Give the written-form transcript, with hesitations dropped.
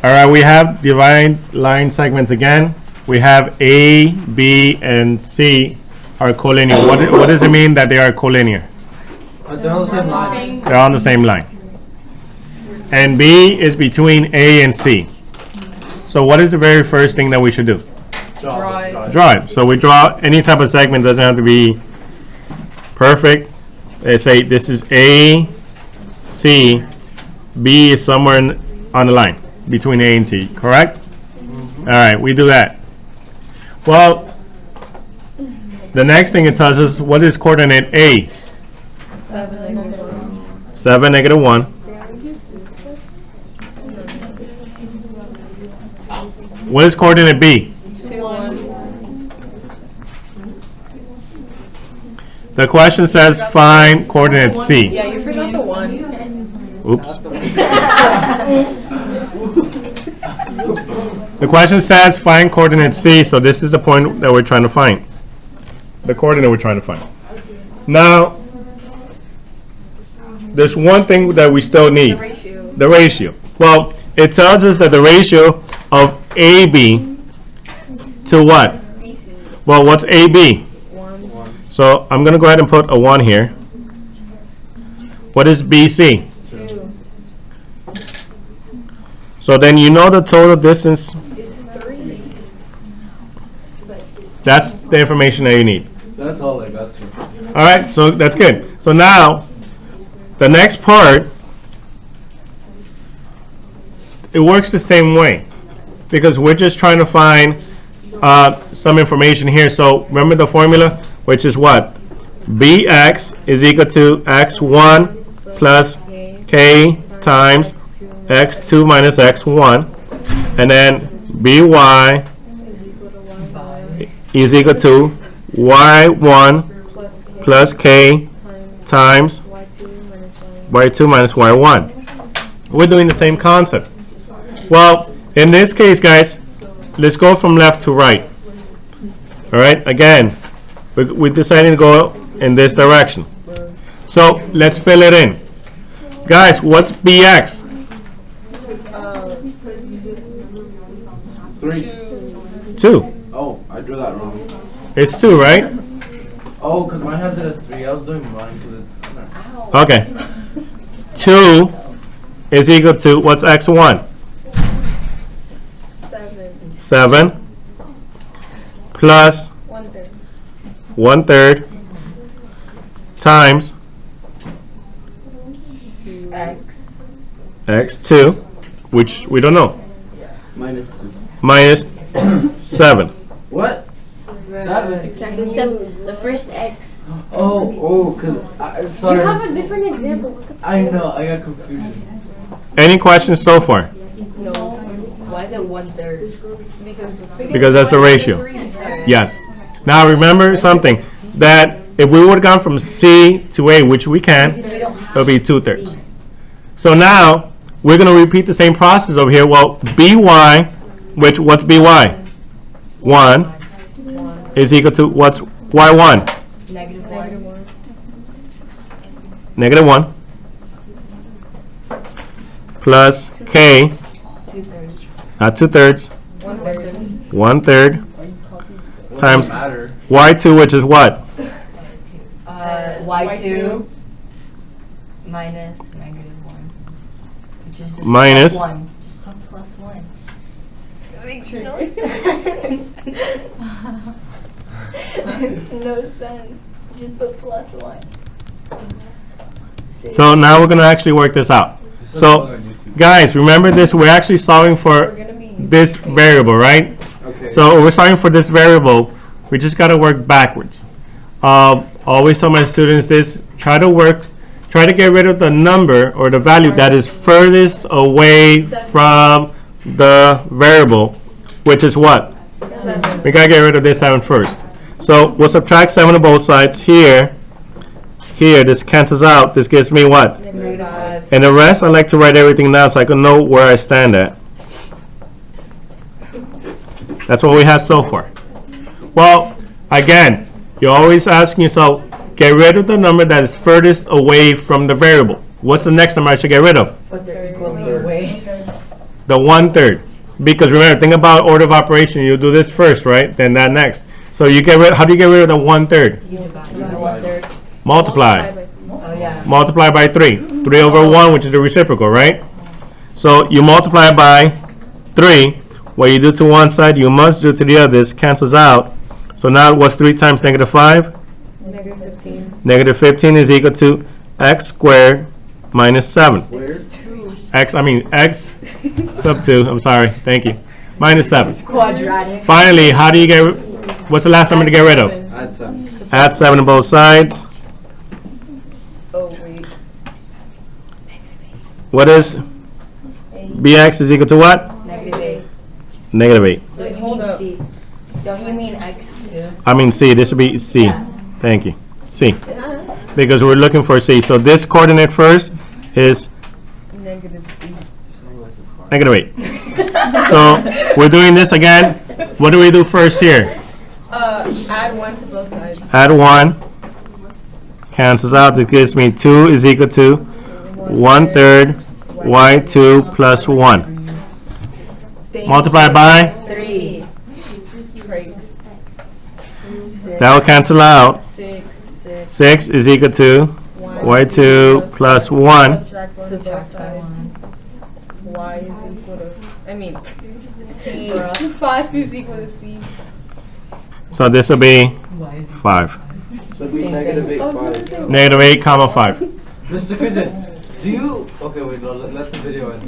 All right, we have divine line segments again. We have A, B, and C are collinear. What does it mean that they are collinear? They're on the same line. They're on the same line. And B is between A and C. So what is the very first thing that we should do? Draw it. So we draw any type of segment. Doesn't have to be perfect. They say this is A, C, B is somewhere on the line between A and C, correct? All right, we do that. Well, the next thing it tells us, what is coordinate A? 7, negative 1. What is coordinate B? 2, 1. The question says find coordinate C. Yeah, you forgot the 1. Oops. The question says find coordinate C, so this is the point that we're trying to find. The coordinate we're trying to find. Now, there's one thing that we still need. The ratio. The ratio. Well, it tells us that the ratio of AB to what? BC. Well, what's AB? 1. So I'm going to go ahead and put a 1 here. What is BC? 2. So then you know the total distance. Is 3. That's the information that you need. That's all I got to. All right, so that's good. So now, the next part, it works the same way because we're just trying to find some information here. So remember the formula, which is what? Bx is equal to x1 plus k times x2 minus x1, and then by is equal to y1 plus k times y2 minus y1. We're doing the same concept. Well, in this case, guys, let's go from left to right. All right, again, we're deciding to go in this direction. So let's fill it in. Guys, what's bx? 3. 2. Oh, I drew that wrong. It's 2, right? Oh, because mine has it as 3. I was doing mine because it's... Okay. 2 is equal to, what's x1? 7 plus 1/3. 1/3 times X. x2, which we don't know, Minus 2. minus 7. What? 7. Exactly. 7. The first X. Oh, because... Sorry. You have a different example. I know, I got confusion. Any questions so far? No. Why is it 1/3? Because that's the ratio. Yes. Now remember something, that if we would have gone from C to A, which we can, it'll be 2/3. So now we're going to repeat the same process over here. Well, by, what's by? 1 is equal to what's y1? Negative 1 plus k, 2/3, 1/3 times y2, which is what? Y2 minus -1, which is just Minus. plus 1. Just put plus 1. Makes no sense. Just put plus 1. So now we're going to actually work this out. So guys, remember this, we're actually solving for this variable, right? Okay. So we're solving for this variable, we just got to work backwards. Always tell my students this, try to get rid of the number or the value that is furthest away from the variable, which is what? 7. We got to get rid of this 7 first. So we'll subtract 7 on both sides. Here, this cancels out. This gives me what? -5. And the rest, I like to write everything down so I can know where I stand at. That's what we have so far. Well, again, you're always asking yourself, get rid of the number that is furthest away from the variable. What's the next number I should get rid of? But they're equally away. the 1/3. Because remember, think about order of operation. You do this first, right? Then that next. So you get rid. How do you get rid of the 1/3? You divide. 1/3. Multiply. Oh yeah. Multiply by 3. 3 over 1, which is the reciprocal, right? So you multiply by 3. What you do to one side, you must do to the other. This cancels out. So now what's 3 times -5? -15. -15 is equal to x squared minus 7. X sub 2. I'm sorry. Thank you. Minus 7. Quadratic. Finally, how do you get? What's the last number to get rid of? Add 7. Add 7 to both sides. Oh, wait. What is bx is equal to what? -8. -8. Wait, hold up. C. Don't you mean x too? I mean C. This would be C. Yeah. Thank you. C. Because we're looking for C. So this coordinate first is -8. So we're doing this again. What do we do first here? Add 1 to both sides. Add 1. Cancels out. This gives me 2 is equal to 1/3 y2 plus 1. Multiply by. 3. Breaks. That will cancel out. 6. 6 is equal to y2 plus 1. Subtract 1 to both Subtract by sides. 1. Y is equal to, C. 5 is equal to C. So this will be 5. So it'd be -8, 5. -8, comma 5. Mr. Christian, do you... Okay, wait, no, let the video end.